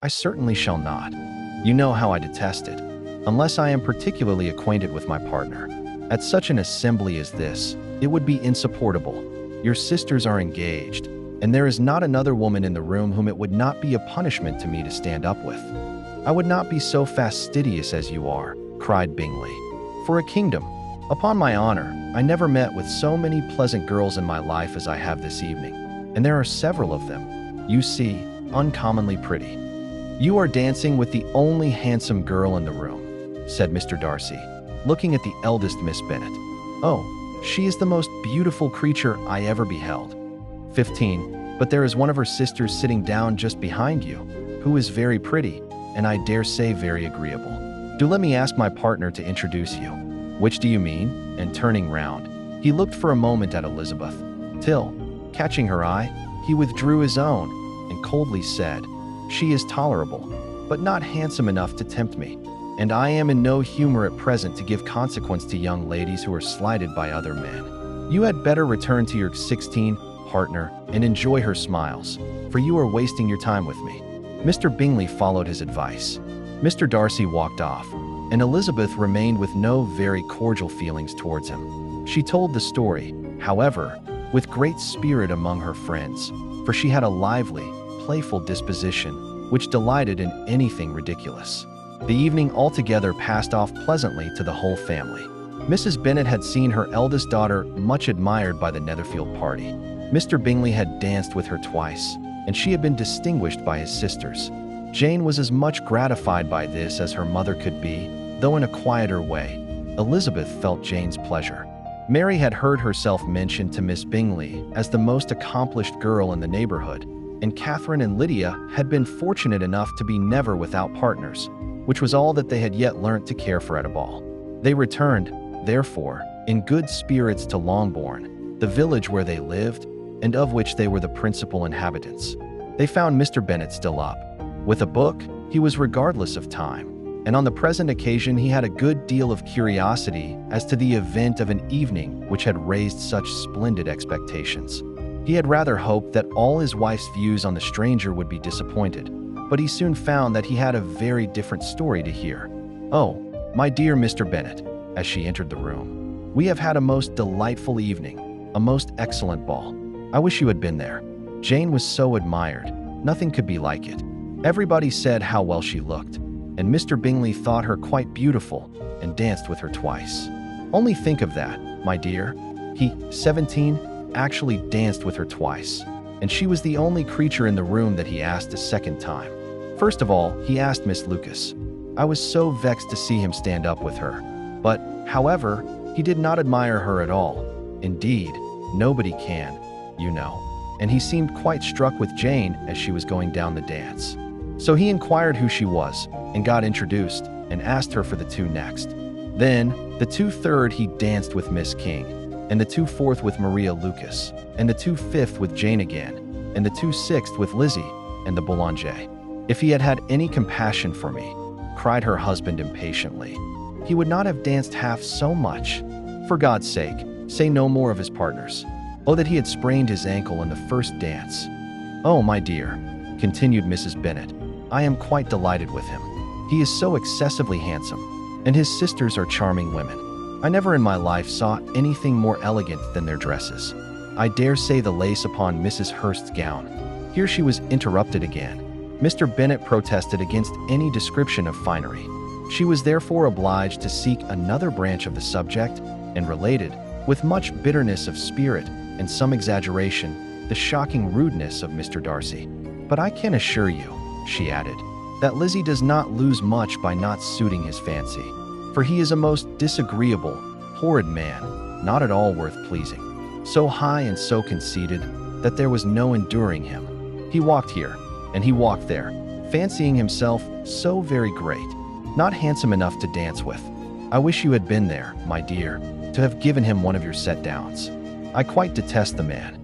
I certainly shall not. You know how I detest it, unless I am particularly acquainted with my partner. At such an assembly as this, it would be insupportable. Your sisters are engaged, and there is not another woman in the room whom it would not be a punishment to me to stand up with. I would not be so fastidious as you are, cried Bingley. For a kingdom, upon my honor, I never met with so many pleasant girls in my life as I have this evening, and there are several of them, you see, uncommonly pretty. You are dancing with the only handsome girl in the room, said Mr. Darcy, looking at the eldest Miss Bennet. Oh, she is the most beautiful creature I ever beheld. 15, but there is one of her sisters sitting down just behind you, who is very pretty, and I dare say very agreeable. Do let me ask my partner to introduce you. Which do you mean? And turning round, he looked for a moment at Elizabeth, till, catching her eye, he withdrew his own, and coldly said, She is tolerable, but not handsome enough to tempt me, and I am in no humor at present to give consequence to young ladies who are slighted by other men. You had better return to your 16 partner and enjoy her smiles, for you are wasting your time with me. Mr. Bingley followed his advice. Mr. Darcy walked off, and Elizabeth remained with no very cordial feelings towards him. She told the story, however, with great spirit among her friends, for she had a lively, playful disposition, which delighted in anything ridiculous. The evening altogether passed off pleasantly to the whole family. Mrs. Bennet had seen her eldest daughter much admired by the Netherfield party. Mr. Bingley had danced with her twice, and she had been distinguished by his sisters. Jane was as much gratified by this as her mother could be, though in a quieter way. Elizabeth felt Jane's pleasure. Mary had heard herself mentioned to Miss Bingley as the most accomplished girl in the neighborhood, and Catherine and Lydia had been fortunate enough to be never without partners, which was all that they had yet learnt to care for at a ball. They returned, therefore, in good spirits to Longbourn, the village where they lived, and of which they were the principal inhabitants. They found Mr. Bennet still up. With a book, he was regardless of time, and on the present occasion he had a good deal of curiosity as to the event of an evening which had raised such splendid expectations. He had rather hoped that all his wife's views on the stranger would be disappointed, but he soon found that he had a very different story to hear. "Oh, my dear Mr. Bennet," as she entered the room, "we have had a most delightful evening, a most excellent ball. I wish you had been there. Jane was so admired. Nothing could be like it. Everybody said how well she looked, and Mr. Bingley thought her quite beautiful and danced with her twice. Only think of that, my dear. He, 17, actually danced with her twice, and she was the only creature in the room that he asked a second time. First of all, he asked Miss Lucas. I was so vexed to see him stand up with her. But, however, he did not admire her at all. Indeed, nobody can, you know. And he seemed quite struck with Jane as she was going down the dance. So he inquired who she was, and got introduced, and asked her for the two next. Then, the 2/3 he danced with Miss King, and the 2/4 with Maria Lucas, and the 2/5 with Jane again, and the 2/6 with Lizzie and the Boulanger. If he had had any compassion for me, cried her husband impatiently, he would not have danced half so much. For God's sake, say no more of his partners. Oh, that he had sprained his ankle in the first dance. Oh, my dear, continued Mrs. Bennet, I am quite delighted with him. He is so excessively handsome, and his sisters are charming women. I never in my life saw anything more elegant than their dresses. I dare say the lace upon Mrs. Hurst's gown." Here she was interrupted again. Mr. Bennet protested against any description of finery. She was therefore obliged to seek another branch of the subject, and related, with much bitterness of spirit and some exaggeration, the shocking rudeness of Mr. Darcy. "But I can assure you," she added, "that Lizzie does not lose much by not suiting his fancy, for he is a most disagreeable, horrid man, not at all worth pleasing, so high and so conceited that there was no enduring him. He walked here, and he walked there, fancying himself so very great, not handsome enough to dance with. I wish you had been there, my dear, to have given him one of your set-downs. I quite detest the man.